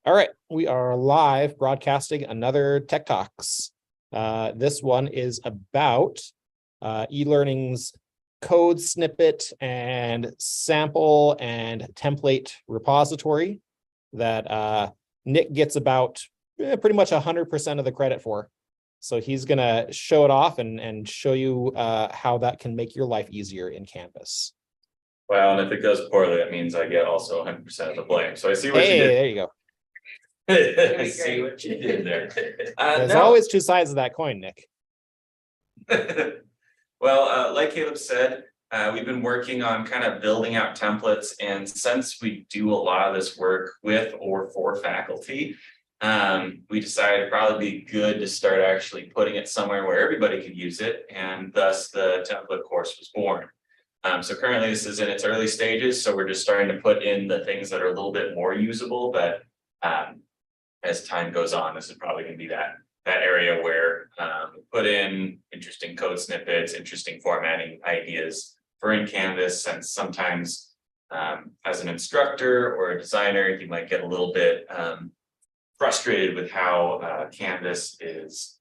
All right, we are live broadcasting another Tech Talks. This one is about e-learning's code snippet and sample and template repository that Nick gets about pretty much 100% of the credit for. So he's going to show it off and show you how that can make your life easier in Canvas. Well, and if it goes poorly, that means I get also 100% of the blame. So I see what you Hey, did. there you go. I see what you did there. There's always two sides of that coin, Nick. Well, like Caleb said, we've been working on kind of building out templates, and since we do a lot of this work with or for faculty, we decided it'd probably be good to start actually putting it somewhere where everybody could use it, and thus the template course was born. So currently this is in its early stages, so we're just starting to put in the things that are a little bit more usable, but as time goes on, this is probably going to be that area where we put in interesting code snippets, interesting formatting ideas for in Canvas, and sometimes as an instructor or a designer, you might get a little bit frustrated with how Canvas is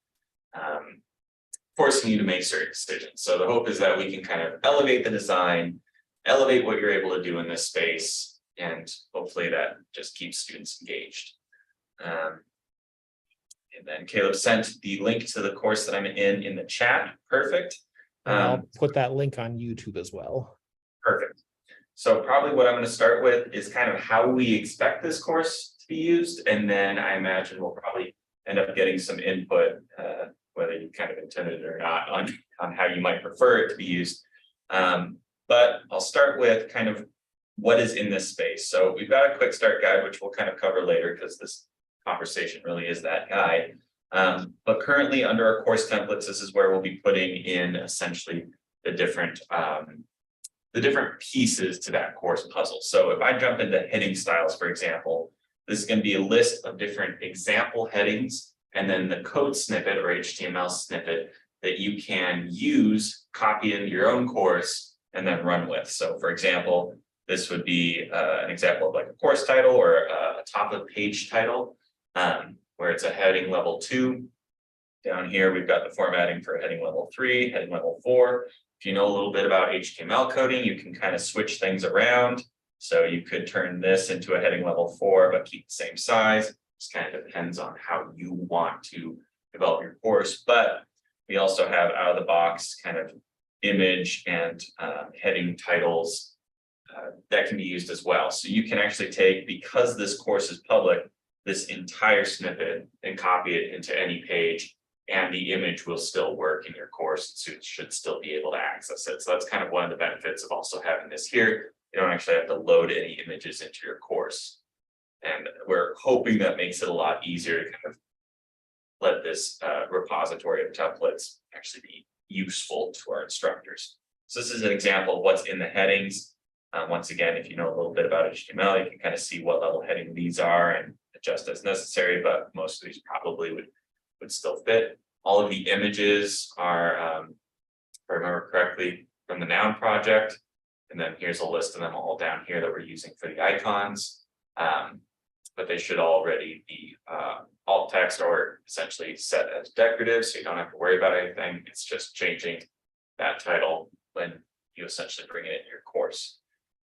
forcing you to make certain decisions. So the hope is that we can kind of elevate the design, elevate what you're able to do in this space, and hopefully that just keeps students engaged. And then Caleb sent the link to the course that I'm in the chat. Perfect. I'll put that link on YouTube as well. Perfect. So probably what I'm going to start with is kind of how we expect this course to be used. And then I imagine we'll probably end up getting some input, whether you kind of intended it or not, on how you might prefer it to be used. But I'll start with kind of what is in this space. So we've got a quick start guide, which we'll kind of cover later because this conversation really is that guide. But currently under our course templates, this is where we'll be putting in essentially the different pieces to that course puzzle. So if I jump into heading styles, for example, this is going to be a list of different example headings and then the code snippet or HTML snippet that you can use, copy into your own course, and then run with. So for example, this would be an example of like a course title or a top of page title, where it's a heading level 2. Down here, we've got the formatting for heading level 3, heading level 4. If you know a little bit about HTML coding, you can kind of switch things around. So you could turn this into a heading level 4, but keep the same size. Just kind of depends on how you want to develop your course. But we also have out of the box kind of image and heading titles that can be used as well. So you can actually take, because this course is public, this entire snippet and copy it into any page, and the image will still work in your course. So it should still be able to access it. So that's kind of one of the benefits of also having this here. You don't actually have to load any images into your course. And we're hoping that makes it a lot easier to kind of let this repository of templates actually be useful to our instructors. So this is an example of what's in the headings. Once again, if you know a little bit about HTML, you can kind of see what level heading these are and adjust as necessary, but most of these probably would still fit. All of the images are, if I remember correctly, from the Noun project. And then here's a list of them all down here that we're using for the icons. But they should already be alt text or essentially set as decorative, so you don't have to worry about anything. It's just changing that title when you essentially bring it in your course.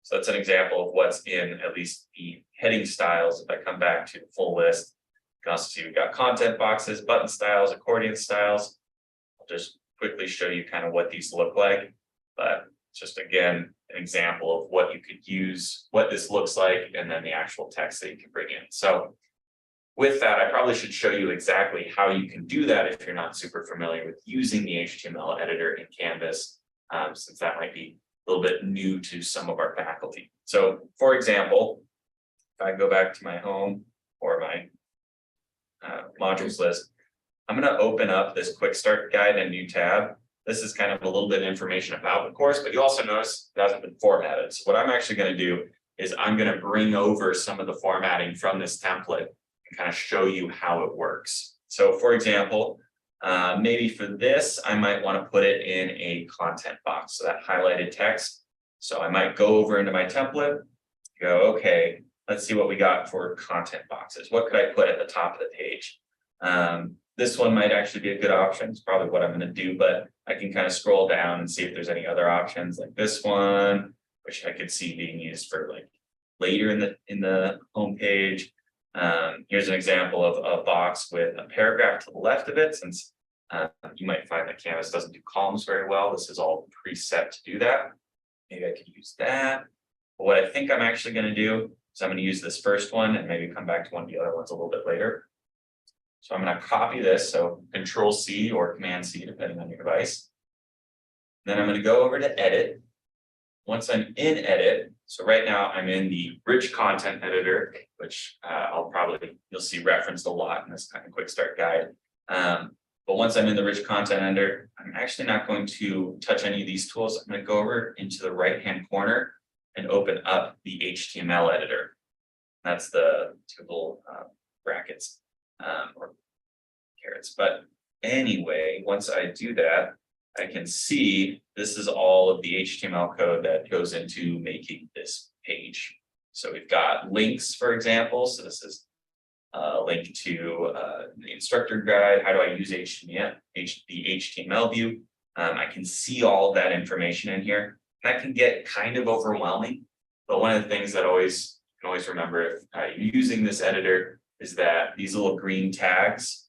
So that's an example of what's in at least the heading styles. If I come back to the full list, you can also see we've got content boxes, button styles, accordion styles. I'll just quickly show you kind of what these look like, but just again, an example of what you could use, what this looks like, and then the actual text that you can bring in. So with that, I probably should show you exactly how you can do that if you're not super familiar with using the HTML editor in Canvas, since that might be a little bit new to some of our faculty. So for example, if I go back to my home or my modules list, I'm going to open up this quick start guide in a new tab. This is kind of a little bit of information about the course, but you also notice it hasn't been formatted. So what I'm actually going to do is I'm going to bring over some of the formatting from this template and kind of show you how it works. So for example, maybe for this, I might want to put it in a content box, so that highlighted text. So I might go over into my template, go, okay, let's see what we got for content boxes. What could I put at the top of the page? This one might actually be a good option. It's probably what I'm going to do, but I can kind of scroll down and see if there's any other options like this one, which I could see being used for like later in the homepage. Here's an example of a box with a paragraph to the left of it, since you might find that Canvas doesn't do columns very well. This is all preset to do that. Maybe I could use that. But what I think I'm actually going to do is I'm going to use this first one and maybe come back to one of the other ones a little bit later. So I'm going to copy this, so Control C or Command C, depending on your device. Then I'm going to go over to Edit. Once I'm in Edit, so right now I'm in the Rich Content Editor, which you'll see referenced a lot in this kind of quick start guide. But once I'm in the Rich Content Editor, I'm actually not going to touch any of these tools. I'm going to go over into the right-hand corner and open up the HTML editor. That's the two little brackets or carrots. But anyway, once I do that, I can see this is all of the HTML code that goes into making this page. So we've got links, for example. So this is a link to the instructor guide. How do I use HTML, the HTML view? I can see all of that information in here. That can get kind of overwhelming. But one of the things that you can always remember if you're using this editor is that these little green tags,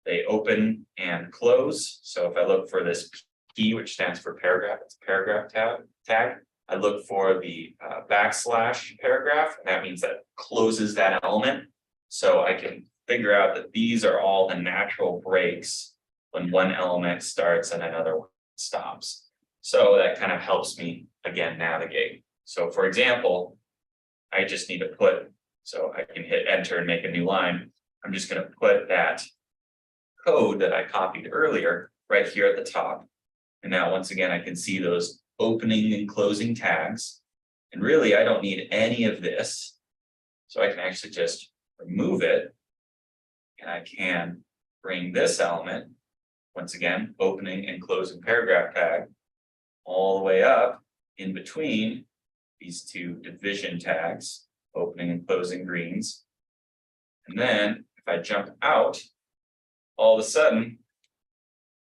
they open and close. So if I look for this P, which stands for paragraph, it's a paragraph tag. I look for the backslash paragraph, and that means that closes that element. So I can figure out that these are all the natural breaks when one element starts and another one stops. So that kind of helps me, again, navigate. So for example, I just need to so I can hit enter and make a new line. I'm just going to put that code that I copied earlier right here at the top. And now once again, I can see those opening and closing tags. And really, I don't need any of this. So I can actually just remove it. And I can bring this element, once again, opening and closing paragraph tag, all the way up in between these two division tags, opening and closing greens. And then if I jump out, all of a sudden,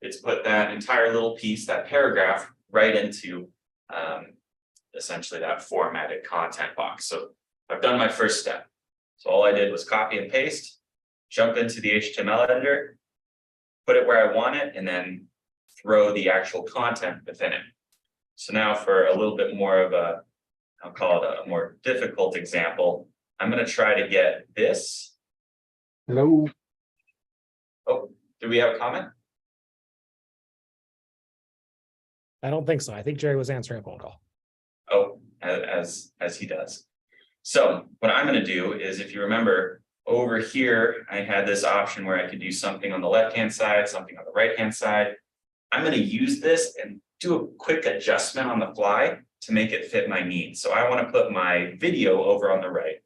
it's put that entire little piece, that paragraph, right into essentially that formatted content box. So I've done my first step. So all I did was copy and paste, jump into the HTML editor, put it where I want it, and then throw the actual content within it. So now for a little bit more of a, I'll call it a more difficult example, I'm going to try to get this. Hello. Oh, do we have a comment? I don't think so. I think Jerry was answering a phone call. Oh, as he does. So what I'm going to do is, if you remember over here, I had this option where I could do something on the left-hand side, something on the right-hand side. I'm going to use this and do a quick adjustment on the fly to make it fit my needs. So I want to put my video over on the right,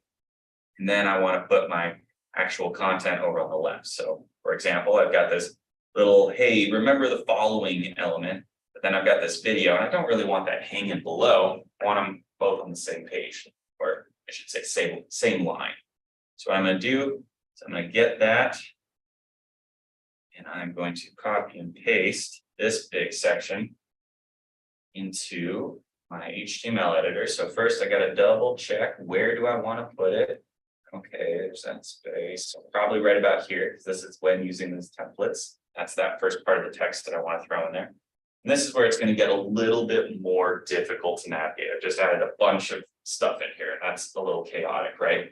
and then I want to put my actual content over on the left. So for example, I've got this little, hey, remember the following element, but then I've got this video, and I don't really want that hanging below. I want them both on the same page, or I should say same line. So what I'm going to do is I'm going to get that, and I'm going to copy and paste this big section into my HTML editor. So first I got to double check, where do I want to put it? Okay, there's that space. So probably right about here, because this is when using these templates. That's that first part of the text that I want to throw in there. And this is where it's going to get a little bit more difficult to navigate. I've just added a bunch of stuff in here. That's a little chaotic, right?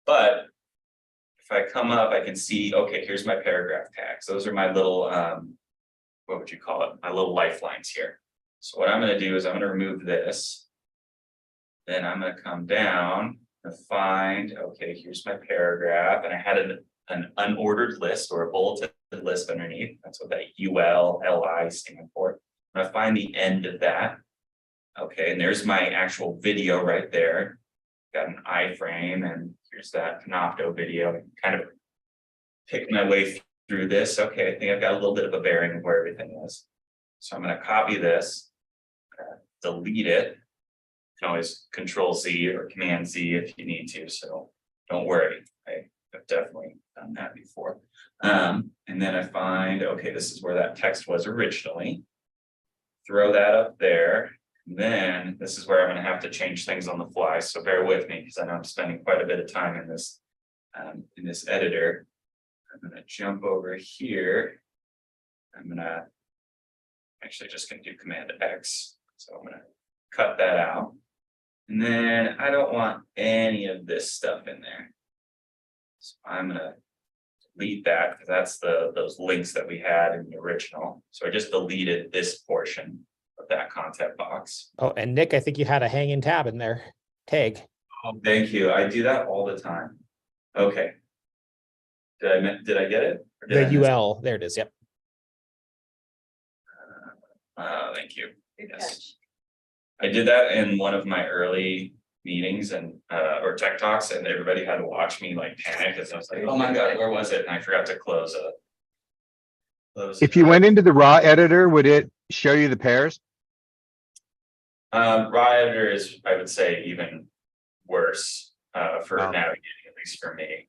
But if I come up, I can see, okay, here's my paragraph tags. Those are my little, what would you call it? My little lifelines here. So what I'm going to do is I'm going to remove this. Then I'm going to come down and find, okay, here's my paragraph. And I had an unordered list or a bulleted list underneath. That's what that ULLI stand for. I'm going to find the end of that. Okay, and there's my actual video right there. Got an iframe, and here's that Panopto video. Kind of pick my way through this. Okay, I think I've got a little bit of a bearing of where everything is. So I'm going to copy this, delete it, can always Control Z or Command Z if you need to, so don't worry. I have definitely done that before. And then I find, okay, this is where that text was originally. Throw that up there. And then this is where I'm gonna have to change things on the fly, so bear with me, because I know I'm spending quite a bit of time in this editor. I'm gonna jump over here. I'm gonna actually just gonna do Command X. So I'm gonna cut that out. And then I don't want any of this stuff in there. So I'm gonna delete that because that's those links that we had in the original. So I just deleted this portion of that content box. Oh, and Nick, I think you had a hanging tab in there. Tag. Oh, thank you. I do that all the time. Okay. Did I get it? Or did I The miss it? UL, there it is. Yep. Thank you. Good Yes. catch. I did that in one of my early meetings and or tech talks, and everybody had to watch me like panic as I was like, oh my God, where was it? And I forgot to close it. If you went into the raw editor, would it show you the pairs? Raw editor is, I would say, even worse for Oh. navigating, at least for me.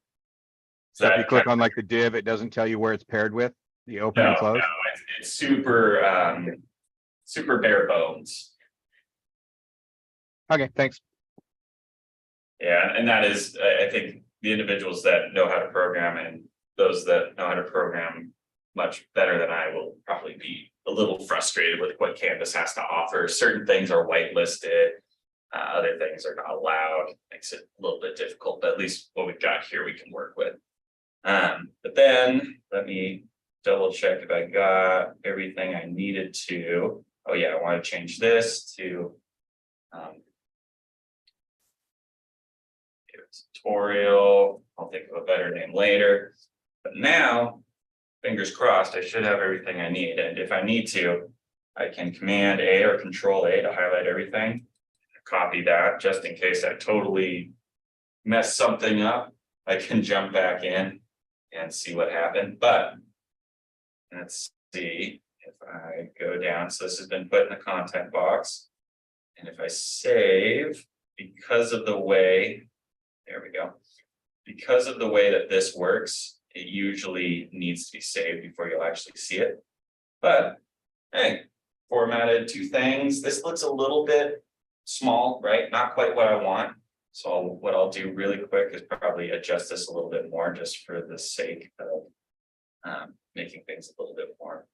So if That you click on like the div, it doesn't tell you where it's paired with, the open no, and close? no, it's super super bare bones. Okay, thanks. Yeah, and that is, I think the individuals that know how to program and those that know how to program much better than I will probably be a little frustrated with what Canvas has to offer. Certain things are whitelisted, other things are not allowed, makes it a little bit difficult, but at least what we've got here we can work with. But then let me double check if I got everything I needed to. Oh yeah, I want to change this to tutorial. I'll think of a better name later. But now, fingers crossed, I should have everything I need. And if I need to, I can Command A or Control A to highlight everything. Copy that just in case I totally mess something up. I can jump back in and see what happened. But let's see if I go down. So this has been put in the content box. And if I save, because of the way, there we go. Because of the way that this works, it usually needs to be saved before you'll actually see it. But hey, formatted two things. This looks a little bit small, right? Not quite what I want. So what I'll do really quick is probably adjust this a little bit more just for the sake of making things a little bit more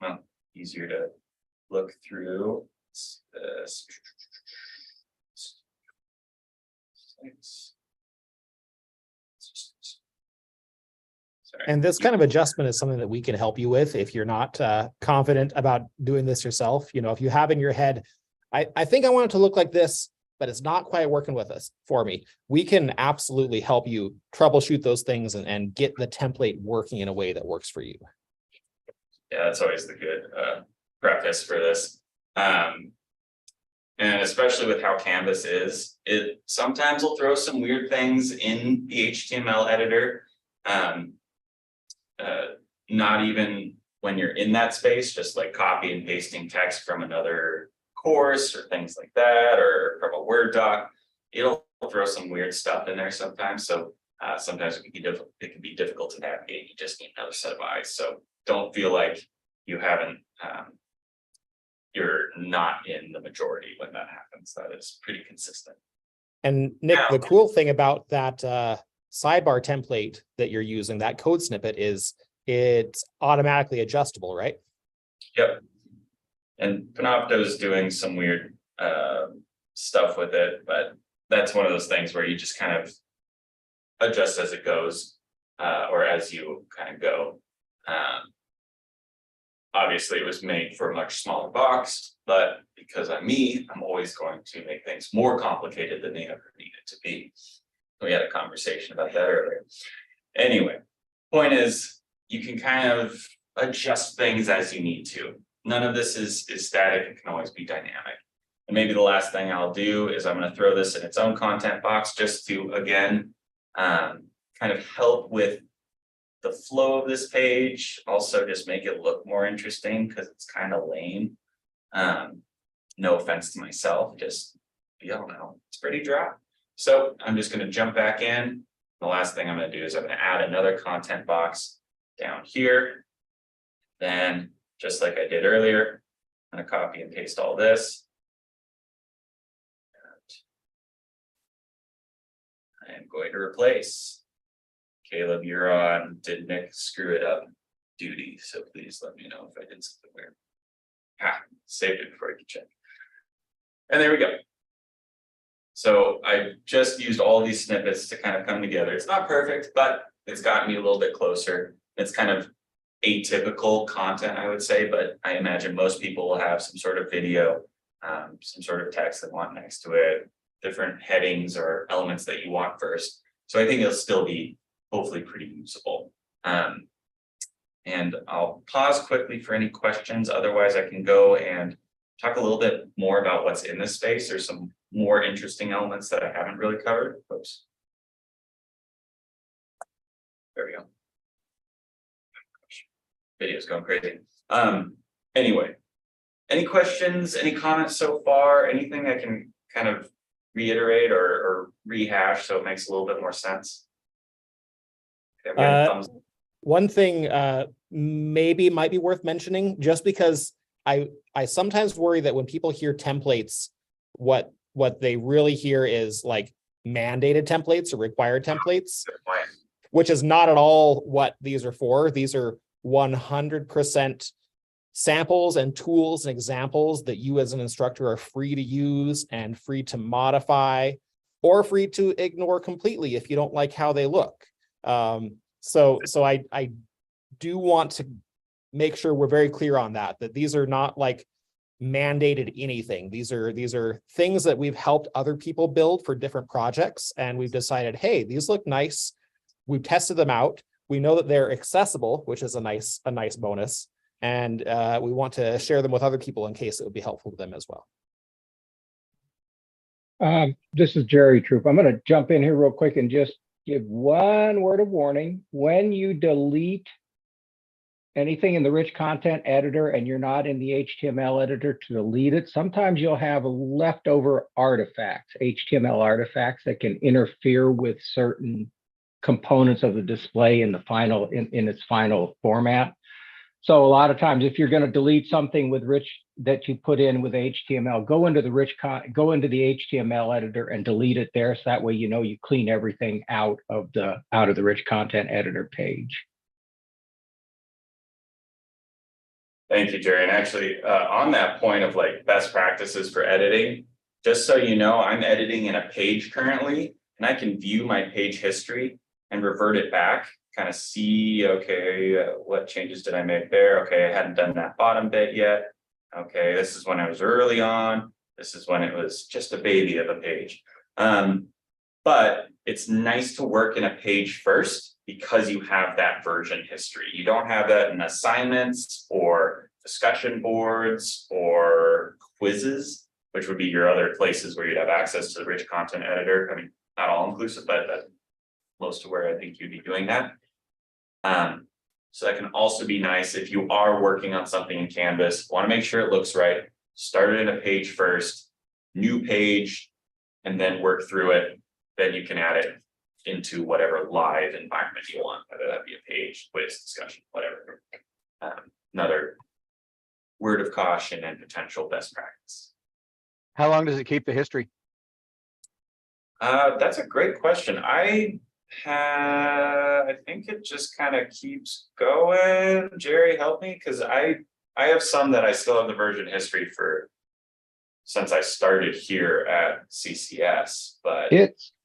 easier to look through. This. Sorry. And this kind of adjustment is something that we can help you with if you're not confident about doing this yourself. You know, if you have in your head, I think I want it to look like this, but it's not quite working with us for me. We can absolutely help you troubleshoot those things and get the template working in a way that works for you. Yeah, that's always the good preface for this. And especially with how Canvas is, it sometimes will throw some weird things in the HTML editor. Not even when you're in that space, just like copy and pasting text from another course or things like that, or from a Word doc, it'll throw some weird stuff in there sometimes. So sometimes it can be difficult to navigate. You just need another set of eyes. So don't feel like you haven't, you're not in the majority when that happens. That is pretty consistent. And Nick, Now- the cool thing about that sidebar template that you're using, that code snippet, is it's automatically adjustable, right? Yep. And Panopto's doing some weird stuff with it, but that's one of those things where you just kind of adjust as it goes, or as you kind of go. Obviously, it was made for a much smaller box, but because I'm me, I'm always going to make things more complicated than they ever needed to be. We had a conversation about that earlier. Anyway, point is, you can kind of adjust things as you need to. None of this is static, it can always be dynamic. And maybe the last thing I'll do is I'm going to throw this in its own content box just to, again, kind of help with the flow of this page, also just make it look more interesting because it's kind of lame. No offense to myself, just we all know it's pretty dry. So I'm just gonna jump back in. The last thing I'm gonna do is I'm gonna add another content box down here. Then, just like I did earlier, I'm gonna copy and paste all this. And I am going to replace. Caleb, you're on, did Nick screw it up? Duty, so please let me know if I did something weird. Saved it before I could check. And there we go. So I just used all these snippets to kind of come together. It's not perfect, but it's gotten me a little bit closer. It's kind of atypical content, I would say, but I imagine most people will have some sort of video, some sort of text they want next to it, different headings or elements that you want first. So I think it'll still be hopefully pretty usable. And I'll pause quickly for any questions. Otherwise, I can go and talk a little bit more about what's in this space. There's some more interesting elements that I haven't really covered. Oops. There we go. Video's going crazy. Anyway, any questions, any comments so far? Anything I can kind of reiterate or rehash so it makes a little bit more sense? One thing maybe might be worth mentioning, just because I sometimes worry that when people hear templates, what they really hear is like mandated templates or required templates, which is not at all what these are for. These are 100% samples and tools and examples that you as an instructor are free to use and free to modify, or free to ignore completely if you don't like how they look. So I do want to make sure we're very clear on that these are not like mandated anything. These are things that we've helped other people build for different projects, and we've decided, hey, these look nice. We've tested them out. We know that they're accessible, which is a nice bonus, and we want to share them with other people in case it would be helpful to them as well. This is Jerry Troop. I'm going to jump in here real quick and just give one word of warning. When you delete anything in the rich content editor and you're not in the HTML editor to delete it, sometimes you'll have leftover artifacts, HTML artifacts that can interfere with certain components of the display in the final in its final format. So a lot of times, if you're going to delete something with rich that you put in with HTML, go into the HTML editor and delete it there. So that way, you know, you clean everything out of the rich content editor page. Thank you, Jerry. And actually, on that point of like best practices for editing, just so you know, I'm editing in a page currently, and I can view my page history and revert it back, kind of see, okay, what changes did I make there? Okay, I hadn't done that bottom bit yet. Okay, this is when I was early on. This is when it was just a baby of a page. But it's nice to work in a page first because you have that version history. You don't have that in assignments or discussion boards or quizzes, which would be your other places where you'd have access to the rich content editor. I mean, not all inclusive, but that's most of where I think you'd be doing that. So that can also be nice if you are working on something in Canvas, want to make sure it looks right, start it in a page first, new page, and then work through it. Then you can add it into whatever live environment you want, whether that be a page, quiz, discussion, whatever. Another word of caution and potential best practice. How long does it keep the history? That's a great question. I think it just kind of keeps going. Jerry, help me, because I have some that I still have the version history for since I started here at CCS, but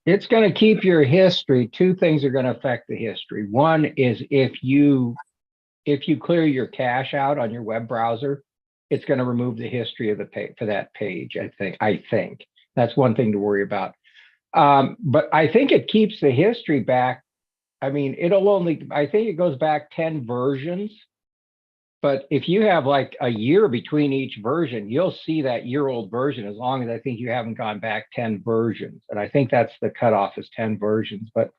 it's going to keep your history. Two things are going to affect the history. One is if you clear your cache out on your web browser, it's going to remove the history of the page for that page. I think that's one thing to worry about. But I think it keeps the history back. I mean, I think it goes back 10 versions. But if you have like a year between each version, you'll see that year-old version as long as I think you haven't gone back 10 versions. And I think that's the cutoff is 10 versions, but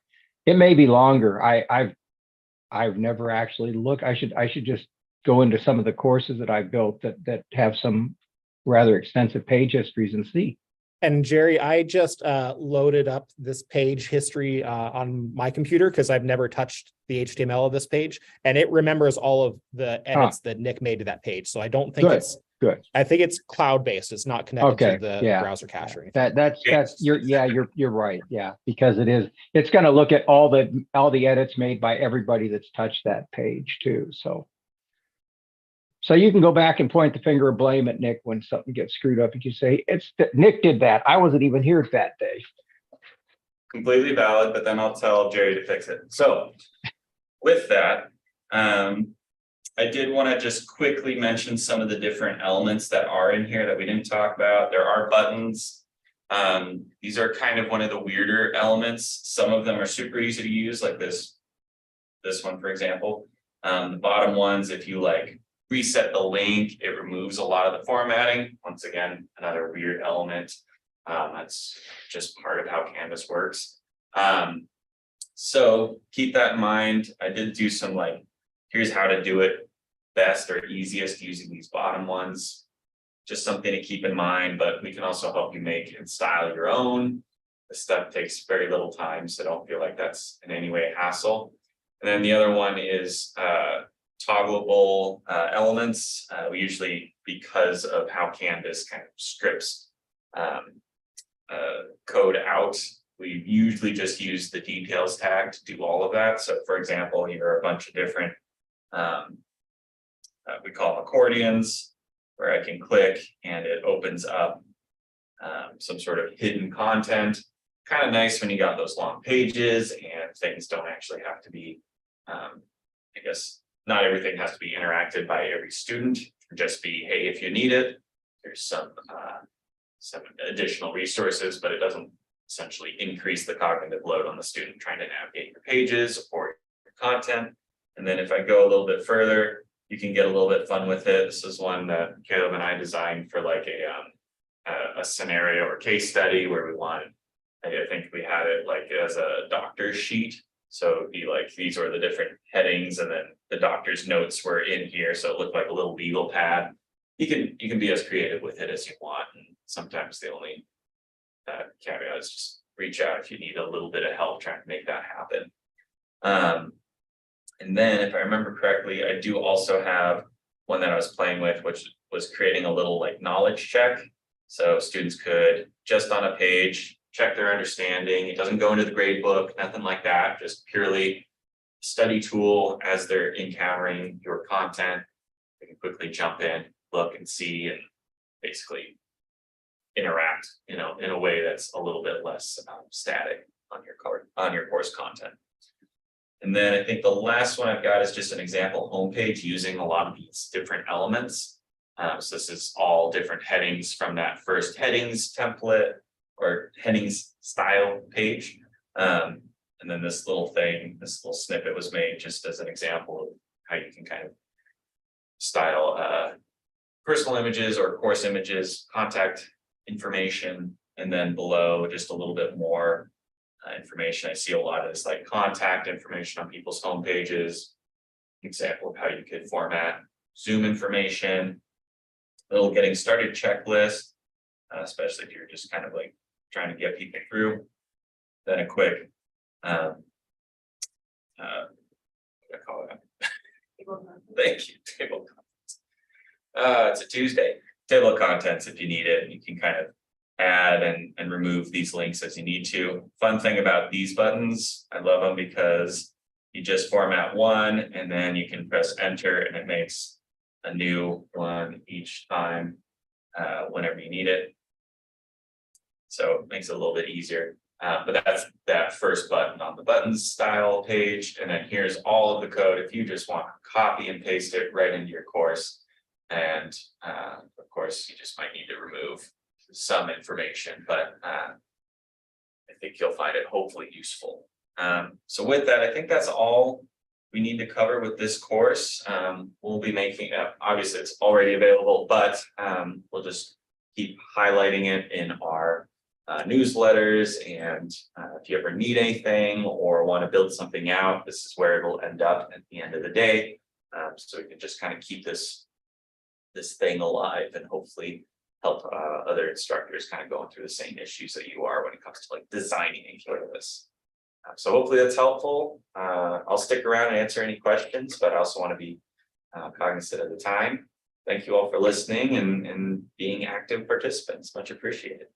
it may be longer. I've never actually looked. I should just go into some of the courses that I built that have some rather extensive page histories and see. And Jerry, I just loaded up this page history on my computer because I've never touched the HTML of this page, and it remembers all of the edits that Nick made to that page. So I don't think Good, it's good. I think it's cloud-based. It's not connected Okay, to the yeah. browser cache or anything. That's you're right. Yeah, because it's going to look at all the edits made by everybody that's touched that page too. So you can go back and point the finger of blame at Nick when something gets screwed up. And you say, Nick did that. I wasn't even here that day. Completely valid, but then I'll tell Jerry to fix it. So with that, I did want to just quickly mention some of the different elements that are in here that we didn't talk about. There are buttons. These are kind of one of the weirder elements. Some of them are super easy to use, like this one, for example. The bottom ones, if you like reset the link, it removes a lot of the formatting. Once again, another weird element. That's just part of how Canvas works. So keep that in mind. I did do some like, here's how to do it best or easiest using these bottom ones. Just something to keep in mind, but we can also help you make and style your own. This stuff takes very little time, so don't feel like that's in any way a hassle. And then the other one is toggleable elements. We usually, because of how Canvas kind of strips code out, we usually just use the details tag to do all of that. So for example, here are a bunch of different, we call them accordions, where I can click and it opens up some sort of hidden content. Kind of nice when you got those long pages and things don't actually have to be, I guess, not everything has to be interacted by every student. It can just be, hey, if you need it, there's some additional resources, but it doesn't essentially increase the cognitive load on the student trying to navigate your pages or your content. And then if I go a little bit further, you can get a little bit fun with it. This is one that Caleb and I designed for like a scenario or case study where we wanted, I think we had it like as a doctor's sheet. So it'd be like, these are the different headings and then the doctor's notes were in here. So it looked like a little legal pad. You can be as creative with it as you want. And sometimes the only caveat is just reach out if you need a little bit of help trying to make that happen. And then if I remember correctly, I do also have one that I was playing with, which was creating a little like knowledge check. So students could just on a page, check their understanding. It doesn't go into the grade book, nothing like that, just purely study tool as they're encountering your content. They can quickly jump in, look and see, and basically interact, in a way that's a little bit less static on your course content. And then I think the last one I've got is just an example homepage using a lot of these different elements. So this is all different headings from that first headings template or headings style page. And then this little snippet was made just as an example of how you can kind of style personal images or course images, contact information, and then below just a little bit more information. I see a lot of this like contact information on people's home pages. Example of how you could format Zoom information, a little getting started checklist, especially if you're just kind of like trying to get people through. Then a quick, what do I call it? Thank you, table contents. It's a Tuesday. Table of contents if you need it. You can kind of add and remove these links as you need to. Fun thing about these buttons, I love them because you just format one and then you can press enter and it makes a new one each time whenever you need it. So it makes it a little bit easier. But that's that first button on the buttons style page. And then here's all of the code if you just want to copy and paste it right into your course. And of course, you just might need to remove some information, but I think you'll find it hopefully useful. So with that, I think that's all we need to cover with this course. We'll be making obviously it's already available, but we'll just keep highlighting it in our newsletters. And if you ever need anything or want to build something out, this is where it'll end up at the end of the day. So we can just kind of keep this thing alive and hopefully help other instructors kind of going through the same issues that you are when it comes to like designing Angularlist. So hopefully that's helpful. I'll stick around and answer any questions, but I also want to be cognizant of the time. Thank you all for listening and being active participants. Much appreciated.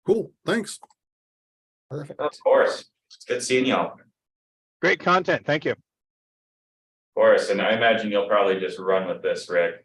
Cool, thanks. Perfect. Of course, it's good seeing y'all. Of Great content. Thank you. course, and I imagine you'll probably just run with this, Rick.